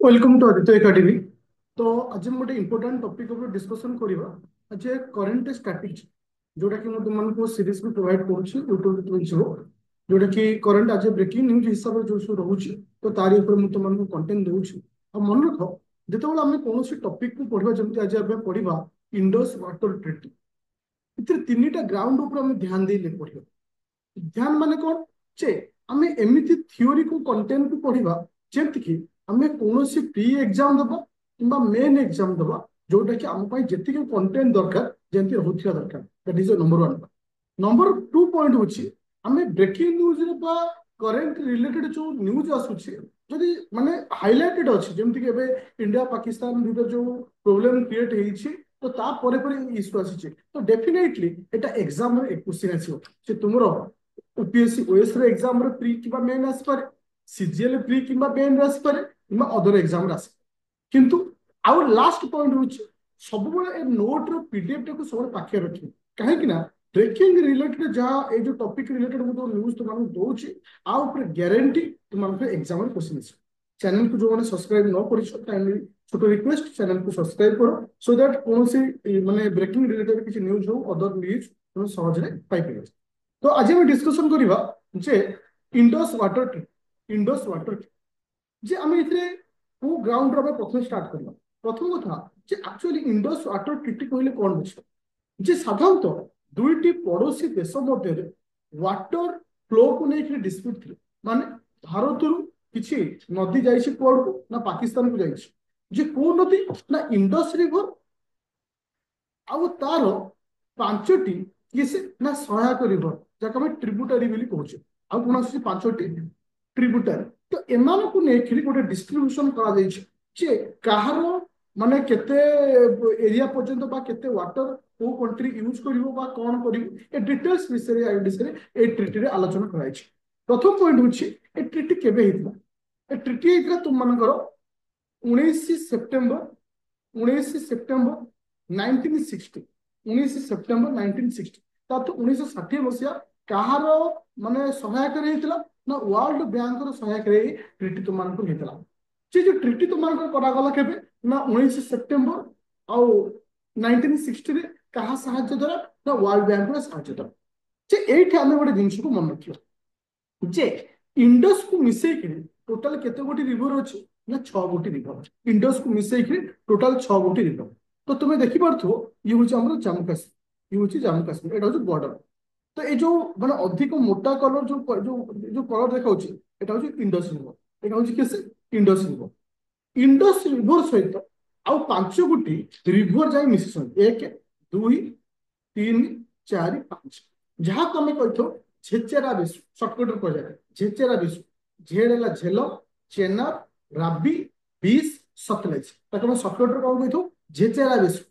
Welcome to Aditya academy. तो आज हम गोटे इंपोर्टाट टॉपिक ऊपर डिस्कशन करबा आज करंट स्टैटिक्स जोटा कि मैं तुमको सीरीज भी प्रोवाइड करूची यूट्यूब तुम जो जोटा कि करंट आज ब्रेकिंग न्यूज हिसाब से जो सब रोचे तो तारी ऊपर मैं तुमको कंटेंट दूची। आ मन रख जो आम कौन टॉपिक को पढ़ा जमी आज आम पढ़ा इंडस वाटर ट्रीटी तीन टा ग्राउंड ऊपर आम ध्यान दे पढ़ा। ध्यान माने कौन जे आमे एमिति थियोरी को कंटेंट को पढ़िबा जेमति कि आमे कोनोसी प्री एग्जाम दबा किंबा मेन एग्जाम दबा जोटा कि आम पई जेति के कंटेंट दरकार जेमति होथिया दरकार। That is number 1। Number 2 point होची आमे ब्रेकिंग न्यूज रे बा करंट रिलेटेड जो न्यूज आसुची जदि माने हाइलाइटेड अछि जेमति कि एबे इंडिया पाकिस्तान भीतर जो प्रॉब्लम क्रिएट हेछि तो ता परे परे इश्यू आसी तो डेफिनेटली एटा एग्जाम रे क्वेश्चन आसीओ से तुमरो यूपीएससी ओएस रे एग्जाम रे प्री किबा मेन आसी पारे सीजीएल प्री किबा मेन रे आसी पारे किबा अदर एग्जाम रे आसी किंतु आउ लास्ट पॉइंट होची सब बळे ए नोट रो पीडीएफ टाको सब पाखे रखी काहे कि ना ब्रेकिंग रिलेटेड जहाँ ए जो टॉपिक रिलेटेड मु न्यूज तुम दउची आ ऊपर गारंटी तुम एग्जाम रे क्वेश्चन आसी। चैनल को जो मैंने सब्सक्राइब न कर काइंडली छोट रिक्वेस्ट चैनल को सब्सक्राइब करो सो दैट कौन सी माने ब्रेकिंग रिलेटेड किसी न्यूज हो अदर न्यूज तुम सहजरे पाई परिबो। तो आज हम डिस्कशन करबा जे इंडस वाटर जे आम इथे को ग्राउंड रे प्रथम स्टार्ट करबा। प्रथम कथा जे एक्चुअली इंडस वाटर ट्रीटी कहले कोन बुझ जे साधारणतः दुईटी पड़ोसी देश मध्य वाटर फ्लो को लेकर डिस्प्यूट थे माने भारत रु किछि नदी जाइछि कुआड़ को ना पाकिस्तान को जाइछि जे को नदी ना इंडस रिवर आउ तार पांचटी किसे ना सहायक रिवर जहाँ आम ट्रिब्यूटारी बोली कहूचे आउ कौन आस पांचटी ट्रिब्यूटारी तो एमान को लेकर गोटे डिस्ट्रीब्यूशन करा जे कहार माने केते एरिया पर्यंत बा केते वाटर को कंट्री यूज करिवो बा कोन करिवो ए डिटेल्स विषय ए ट्रिटी रे आलोचना कराई छै। प्रथम पॉइंट होछि ए ट्रिटी केबे हितला ए ट्रिटी हितला तुम मानकर 19 सेप्टेम्बर 19 सेप्टेम्बर 1960 19 सेप्टेम्बर 1960 तो 1960 मसीहा कहार माने सहायक रहितला ना वर्ल्ड बैंक रो सहायक रे ट्रिटी तुम मानकर हितला जे जो ट्रिटी तुम मानकर करा गला केबे ना 19 सेप्टेम्बर आउ 1960 रे कहा सहायता द्वारा ना वर्ल्ड बैंक रो सहायता द्वारा जे एठी हमें गोटे जिनिस को मन रखियो जे इंडस को मिसई कि टोटाल केते गोटी रिवर अछि ना 6 गोटी रिवर इंडस को मिसई कि टोटाल 6 गोटी रिवर। तो तुम्हें देखि पारथो ये होची हमर जम्मू कश्मीर ये होची जम्मू कश्मीर एटा होची बॉर्डर। तो ये जो माने अधिक मोटा कलर जो जो जो कलर देखाउची एटा होची इंडस रिवर एटा होची केसे इंडस रिवर। इंडस रिवर सहित आउ 5 गोटी रिवर जाई मिसिसन 1 2 3 4 5 जहाँ को आम कही झेचेरा विश्व सर्टकट कह जाए झेचेरा विश्व झेल है झेल चेनाब राबी बीस सतलेज ताको सर्टकट कौन कही झेचेरा विश्व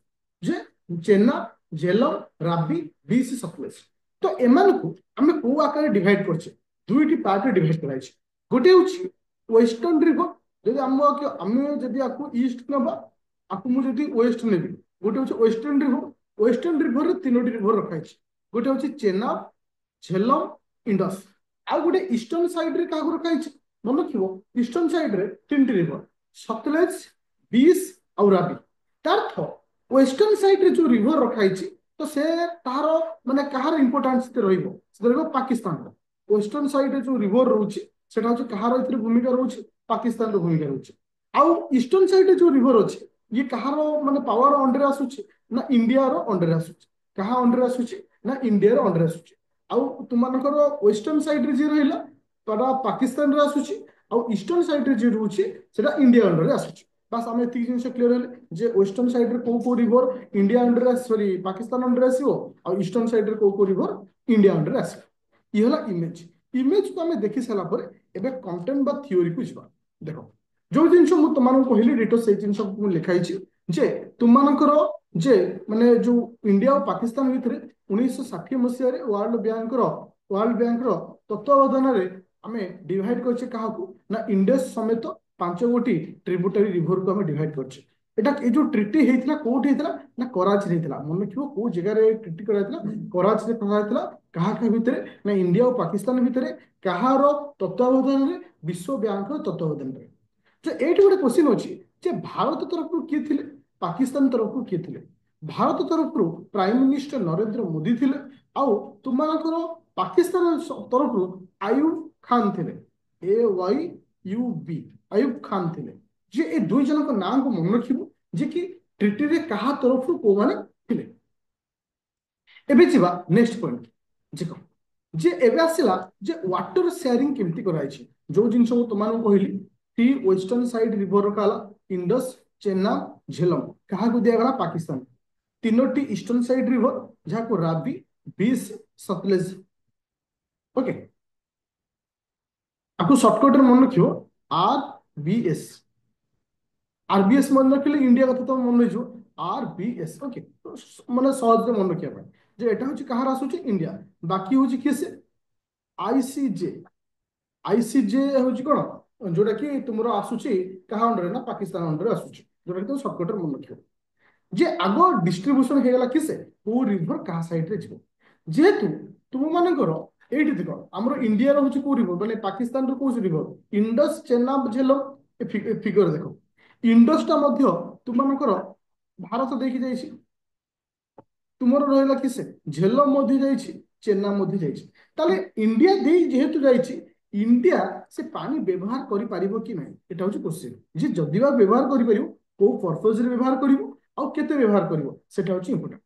जे चेनाब झेलम राबी बीस सतलेज। तो एमान को आम को आकार डिवाइड करछे दुईटी पार्ट रे डिवाइड कराई छे गोटे होची वेस्टर्न रिवर जदि आम जदि आपको ईस्ट नबा आपको मु जदि वेस्ट नेबी गोटे होची वेस्टर्न रिवर रे तीनोटी रिवर रखाई छे गोटे होची चेनाब झेलम इंडस आउ गोटे ईस्टर्न साइड रे कागुर रखाई मन रखिबो ईस्टर्न साइड रे तीनटी रिवर सतलेज बीस आउ राबी तार वेस्टर्न साइड रे जो रिवर रखाई तो से तार माने कहार इंपोर्टेंस ते रहइबो से रहइबो पाकिस्तान रो वेस्टर्न साइड रे जो रिवर रहउची सेटा होची कहार इतरे भूमिका रहउची पाकिस्तान रो भूमिका रहउची आउ ईस्टर्न साइड रे जो रिवर अछि ये कहार माने पावर अंडर आसुची ना इंडिया रो अंडर आसुची कहा अंडर आसुची ना इंडिया रो अंडर आसुची आउ तुमनकर वेस्टर्न साइड रे जे रहिला तडा पाकिस्तान रे आसुची आउ ईस्टर्न साइड रे जे रहउची सेटा इंडिया अंडर रे आसुची। बस आम एति जिनिस क्लियर हेले जे वेस्टर्न साइड रे को river India under sorry Pakistan under आसीबो आ ईस्टर्न साइड रे को रिवर इंडिया अंडर आसीबो ई होला इमेज इमेज को हमें देखि सला पर एबे कंटेंट बा थ्योरी को जिबा। देखो जो जिनिस मु तुमन को कहली डिटो से जिनिस को लिखाई छी जे तुमनकर जे माने जो इंडिया और पाकिस्तान भितर 1960 मसीह रे वर्ल्ड बैंक रो तत्वावधान रे आमे डिवाइड करछे काहाकू ना इंडस समेत 5 गोटी ट्रिब्यूटरी रिवर को हमें डिवाइड करछे। एटा ए जो ट्रिटी हेइतला कोठी हेइतला ना कराची हेइतला मन रखिबो को जगह रे ट्रिटी कराइतला कराची रे कराइतला कहा के भितरे ना इंडिया और पाकिस्तान भितरे कहारो तत्वावधान रे विश्व बैंक रो तत्वावधान रे যে এইଠି ଗୋଟେ କ୍ୱେଶ୍ଚିନ୍ ଅଛି ଯେ ଭାରତ ତରଫରୁ କିଏ ଥିଲେ, ପାକିସ୍ତାନ ତରଫରୁ କିଏ ଥିଲେ? ଭାରତ ତରଫରୁ ପ୍ରାଇମ ମିନିଷ୍ଟର ନରେନ୍ଦ୍ର ମୋଦି ଥିଲେ, ଆଉ ତୁମମାନଙ୍କର ପାକିସ୍ତାନ ତରଫରୁ ଆୟୁବ ଖାନ ଥିଲେ, AYUB, ଆୟୁବ ଖାନ ଥିଲେ। ଯେ ଏ ଦୁଇ ଜଣଙ୍କ ନାଁକୁ ମନେ ରଖିବ ଯେ କି ଟ୍ରିଟିରେ କାହା ତରଫରୁ କୋଉମାନେ ଥିଲେ। ଏବେ ଯିବା ନେକ୍ସଟ ପଏଣ୍ଟ ଯେ କଣ ଯେ ଏବେ ଆସିଲା ଯେ ୱାଟର ସେୟାରିଂ କେମିତି କରାଯାଇଛି। ଯୋଉ ଜିନିଷ ମୁଁ ତୁମମାନଙ୍କୁ କହିଲି, ଥ୍ରୀ ୱେଷ୍ଟର୍ଣ୍ଣ ସାଇଡ୍ ରିଭର କାଲା ଇଣ୍ଡସ୍, ଚେନାବ, ଝେଲମ କାହାକୁ ଦିଆଗଲା? ପାକିସ୍ତାନ। ତିନୋଟି ଇଷ୍ଟର୍ଣ୍ଣ ସାଇଡ୍ ରିଭର ଯାହାକୁ ରାବି, ବିସ୍, ସତଲେଜ। ଓକେ, आपको सर्टकट रे मन रखियो RBS। RBS मन रखिले इंडिया कथा तो मन रहिजो RBS। ओके, माने सहज रे मन रखिया जे एटा होची कहार आसुची इंडिया। बाकी होची किसे? ICJ। आईसीजे होची कोन जोटा कि तुमरो आसुची कहा अंडर ना पाकिस्तान अंडर आसुची, जोटा कि तुम सर्टकट रे मन रखियो जे आगो डिस्ट्रीब्यूशन हे गला किसे को रिवर कहा साइड रे जिवो। जेहेतु तुम मानकर एठी देखो हमरो इंडिया रो होची को रिवर माने पाकिस्तान रो को river Indus, Chenab, Jhelum. A figure देखो इंडस टा मध्य तुम मानकर भारत देखि जाइछि, तुमर रहिला किसे झेलम मध्य जाइछि, चेनाब मध्य जाइछि। ताले इंडिया देई जेहेतु जाइछि, इंडिया से पानी व्यवहार करि परिबो कि नाही एटा होची क्वेश्चन। जे जदिबा व्यवहार करि परिबो को पर्पस रे व्यवहार करिवो आउ केते व्यवहार करिवो सेटा होची इंपोर्टेंट।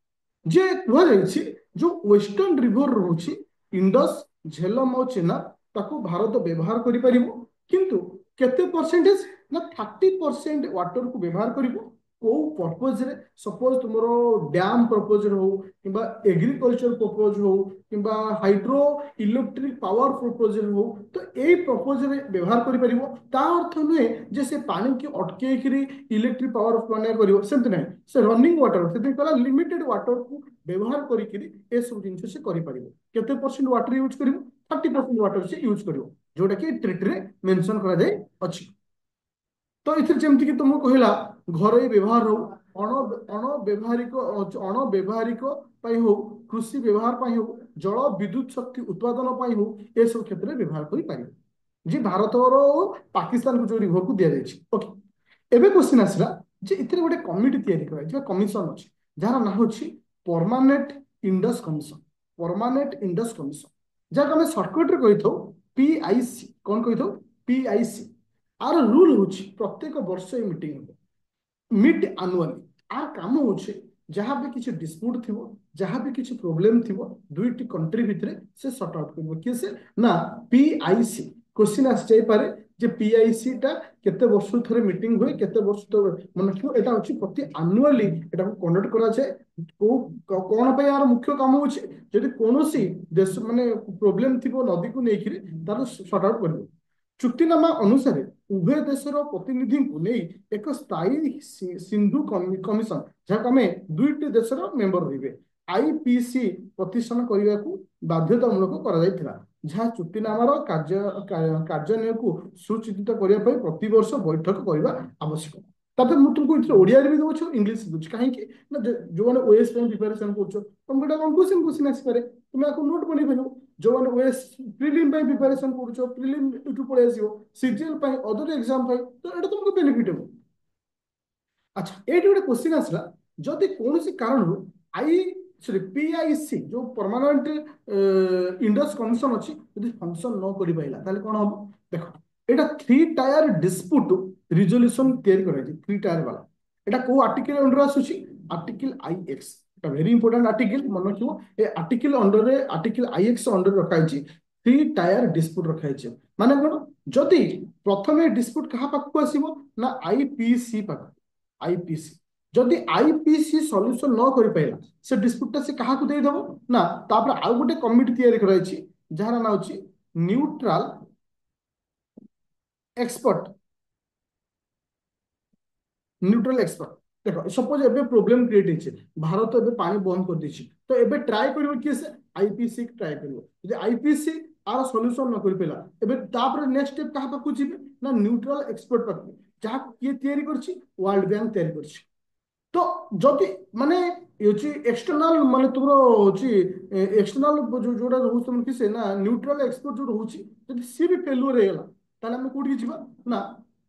जे कुहा जाइछि जो वेस्टर्न रिवर रहुछि इंडस, झेलम और चेनाब ताको भारत व्यवहार करि परिबो, किंतु केते परसेंटेज ना 30% वाटर को व्यवहार करिवो को पर्पस रे। सपोज तुमरो डैम पर्पस रे हो किबा एग्रीकल्चर पर्पस हो किबा हाइड्रो इलेक्ट्रिक पावर पर्पस रे हो, तो एई पर्पस रे व्यवहार करि परिबो। ता अर्थ नुहे जे से पानी की अटके करी इलेक्ट्रिक पावर बना करिवो, सेमति नै से रनिंग वाटर से कला लिमिटेड वाटर को व्यवहार करी करी ए सब जिंस से करि परिबो। केते परसेंट वाटर यूज करिवो? 30% वाटर से यूज करिवो, जोटा कि ट्रिटी रे मेंशन करा जाय अछि। तो इथिर जेमति कि तुमको कहिला घरोई व्यवहार हो, अणव्यवहारिक पाई हो, कृषि व्यवहार पाई हो, जल विद्युत शक्ति उत्पादन पाई हो, ए सब क्षेत्र में व्यवहार करि पारिबो जे भारत और पाकिस्तान को जो रिवर को दिया जायछि। ओके, एबे क्वेश्चन आसला जे इथिर गोटे कमिटी तयारी करा जे कमिशन अछि जहार ना होछि permanent Indus commission. Permanent Indus commission जहां हमें शॉर्टकट रे कहिथौ PIC। कोन कहिथौ? PIC। आर रूल होछि प्रत्येक वर्ष मीटिंग हो, मिड आनुअली। आर काम होछि जहां भी किसी डिस्प्यूट थिबो, जहां भी किसी प्रॉब्लम थिबो, दुईटी कंट्री भितरे से सॉर्ट आउट करबो किसे ना PIC। क्वेश्चन आस जाय पारे जे PIC टा केते वर्ष थरे मीटिंग होय, केते वर्ष तो मन रखियो एटा होछि प्रति आनुअली एटा को कंडक्ट करा जाय। को कोन पे यार मुख्य काम होछि जदि कोनोसी देश माने प्रॉब्लम थिबो नदी को नेखिरे तार सॉर्ट आउट करबो। चुक्तिनामा अनुसार उभय देशर प्रतिनिधि को नहीं एक स्थायी सिंधु कमिशन जहाँ आम दुईटी देशर मेंबर रहिबे IPC प्रतिष्ठान करने को बाध्यतामूलक करा जहाँ चुक्तिनामार कार्यान्वयन को सुचित करने प्रति वर्ष बैठक करने आवश्यक। तापर मु तुमको इथरे ओडिया रे भी दउछु, इंग्लिश दउछु काहे कि ना जो माने ओएस पे प्रिपरेशन करछो तुमको एटा क्वेश्चन आसी पारे, तुम आको नोट बनै परिबो। जो माने ओएस प्रीलिम पे प्रिपरेशन करछो प्रीलिम यूट्यूब पळे आसीबो, सीजीएल पे अदर एग्जाम पे तो एटा तुमको बेनिफिट हो। अच्छा, एटी गोटे क्वेश्चन आसला जदि कोनोसी कारण आई सॉरी PIC जो परमानेंट इंडस कमिशन अछि यदि फंक्शन न करि पाइला ताले कोन हो? देखो एटा 3 टायर डिस्प्यूट रिजोल्यूशन तैयारी कराई 3 टायर वाला। एटा को आर्टिकल अंडर आसुची? Article IX। एटा वेरी इंपोर्टेंट आर्टिकल मन रखियो। ए आर्टिकल अंडर रे आर्टिकल IX अंडर रखाई छी 3 टायर डिस्प्यूट रखाई छी। माने कोन जदि प्रथमे डिस्प्यूट कहा पाखु आसीबो ना IPC पाखु। IPC जदि IPC सॉल्यूशन न करि पाइला से डिस्प्यूट से कहा को दे दबो ना तापर आ गोटे कमिटी तयारी कराई छी जहार ना होची न्यूट्रल एक्सपर्ट। न्यूट्रल एक्सपर्ट देखो सपोज एबे प्रॉब्लम क्रिएट होइछे, भारत एबे पानी बंद कर दिछि तो एबे ट्राई करिवो कि से IPC ट्राई करिवो। जे IPC आर सॉल्यूशन न करि पेला एबे तापर नेक्स्ट स्टेप कहा पाखु जिबे ना न्यूट्रल एक्सपर्ट पाखु जहा किए तयारी करछि वर्ल्ड बैंक तयारी करछि। तो जदि माने होची एक्सटर्नल माने तुमरो होची एक्सटर्नल जो जोडा रहउछ तुम किसे ना न्यूट्रल एक्सपर्ट जो रहउछि जदि सी भी फेल्युअर हेला ताले हम कोठी जिबा ना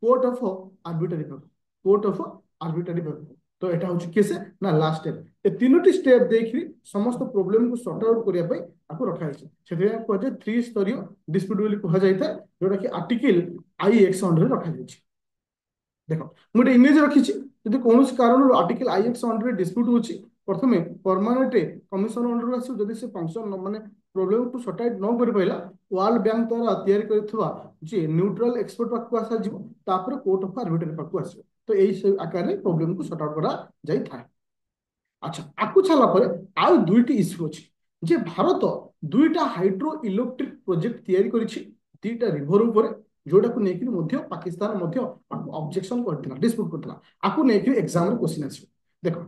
court of arbitrary paper, court of arbitrary paper. तो एटा होची केसे ना लास्ट स्टेप। ए तीनोटी स्टेप देखि समस्त प्रॉब्लम को सॉर्ट आउट करिया पई आपको रखा है सेते को जे त्रिस्तरीय डिस्प्यूट बोली कहा जायता जोटा कि आर्टिकल आई एक्स अंडर रखा जायछि। देखो मुझे इमेज रखी यदि कौन कारण आर्टिकल आई एक्स अंडर डिस्प्यूट होची प्रथमे परमानेंट कमिशन अंडर आसो जदि से फंक्शन माने प्रॉब्लम को सॉर्ट आउट न कर पाइला वर्ल्ड बैंक द्वारा तैयारी करथवा जे न्यूट्रल एक्सपर्ट पाक आसा जीवो तापर कोर्ट ऑफ आर्बिट्रेट पाक आसो। तो एई आकार रे प्रॉब्लम को सॉर्ट आउट करा जाई था। अच्छा आकु छाला पर आउ दुईटी इश्यू अछि जे भारत दुईटा हाइड्रो इलेक्ट्रिक प्रोजेक्ट तैयारी करिछि दुईटा रिवर ऊपर जोटा को नेकिन मध्य पाकिस्तान मध्य ऑब्जेक्शन करथिला डिस्प्यूट करथिला आकु नेकिन एग्जाम रे क्वेश्चन आछि। देखो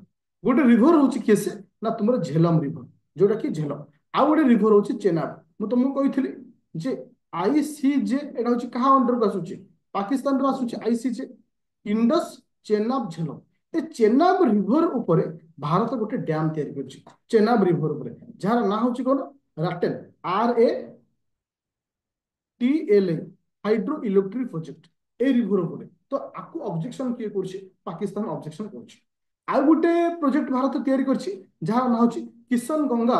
गोटे रिवर होछि केसे ना तुमर झेलम रिवर जोटा कि झेलम आ गोटे रिवर होछि चेनाब। मु तुमको कहिथिली जे आईसीजे एटा होछि कहा अंडर को आसुछि पाकिस्तान रो आसुछि आईसीजे इंडस चेनाब झेलम। ए चेनाब रिवर ऊपर भारत गोटे डैम तैयारी करछि चेनाब रिवर ऊपर जार ना होछि कोन राटेल RATLA hydro electric project a river ऊपर। तो आकु ऑब्जेक्शन किए करछि पाकिस्तान ऑब्जेक्शन करछि। आ गोटे प्रोजेक्ट भारत तैयारी करछि जार ना होछि Kishan Ganga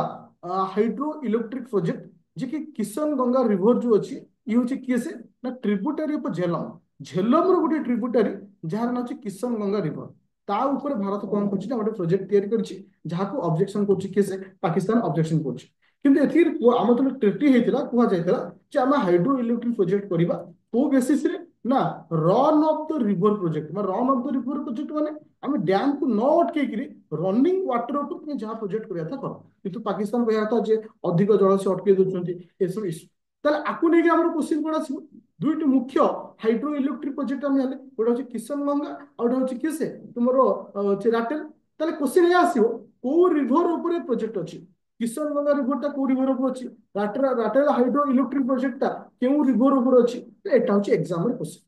hydro electric project जे कि किशन गंगा रिवर जो अछि ई होछि किसे ना ट्रिब्यूटरी ऑफ झेलम झेलम रो गोटे ट्रिब्यूटरी जार ना होछि किशन गंगा रिवर ता ऊपर भारत कौन करछि ना गोटे प्रोजेक्ट तैयारी करछि जाहाको ऑब्जेक्शन करछि केसे पाकिस्तान ऑब्जेक्शन करछि। किंतु एथिर आम तो ट्रिटी हेतिला कुहा जायतिला जे हम हाइड्रो इलेक्ट्रिक प्रोजेक्ट करिबा को बेसिस रे ना run of the river project मा run of the river project माने हम डैम को न अटके करी रनिंग वाटर ऊपर तुम जहां प्रोजेक्ट करिया था कर किंतु पाकिस्तान कहया था जे अधिक जल से अटके दोछंती ए सब इशू ताले आकु नै कि हमर क्वेश्चन कोन आसीबो दुईटी मुख्य हाइड्रो इलेक्ट्रिक प्रोजेक्ट हम हेले गोटे होछि किशन गंगा आ गोटे होछि किसे तुमरो राटेल। ताले क्वेश्चन या आसीबो को रिवर ऊपर प्रोजेक्ट अछि किशन गंगा रिवर ता को रिवर ऊपर अछि राटेल राटेल हाइड्रो इलेक्ट्रिक प्रोजेक्ट ता केउ रिवर ऊपर अछि एटा होछि एग्जाम रे क्वेश्चन।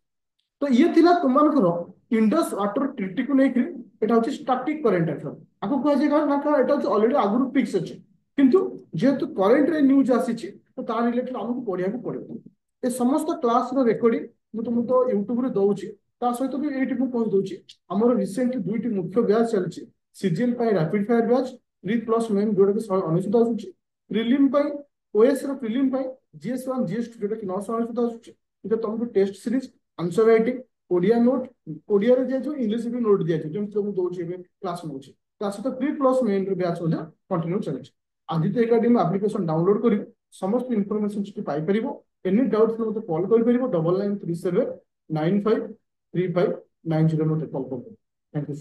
तो ये थिला तुमनकर इंडस वाटर ट्रीटी को लेकर एटा होछि स्टैटिक करंट अफेयर आको कह जे ना एटा होछि ऑलरेडी आगुरु फिक्स अछि किंतु जेहेतु करंट रे न्यूज आसीछि तो तार रिलेटेड हमकु पढिया को पड़िबो। ए समस्त क्लास रो रिकॉर्डिंग मु तुमको YouTube रे दउछि ता सहित भी एठी मु कहि दउछि हमर रिसेंट दुईटी मुख्य बैच चलछि सीजीएल पाई rapid fire batch pre plus main जोडा के 199 आसुछि प्रीलिम पाई ओएस रो प्रीलिम पाई जीएस1 जीएस2 जोडा कि 999 आसुछि इते तुमको test series answer writing Odia note Odia रे जे जो इंग्लिश भी नोट दिया छै जेम तुम दउछि बे क्लास नउछि क्लास तो प्री प्लस मेन रो बैच हो जा कंटिन्यू चलछि। आदित्य एकेडमी एप्लिकेशन डाउनलोड करिवो समस्त इंफॉर्मेशन सिटी पाई परिवो एनी डाउट्स मते कॉल कर परिवो 9937953590 मते कॉल कर। Thank you.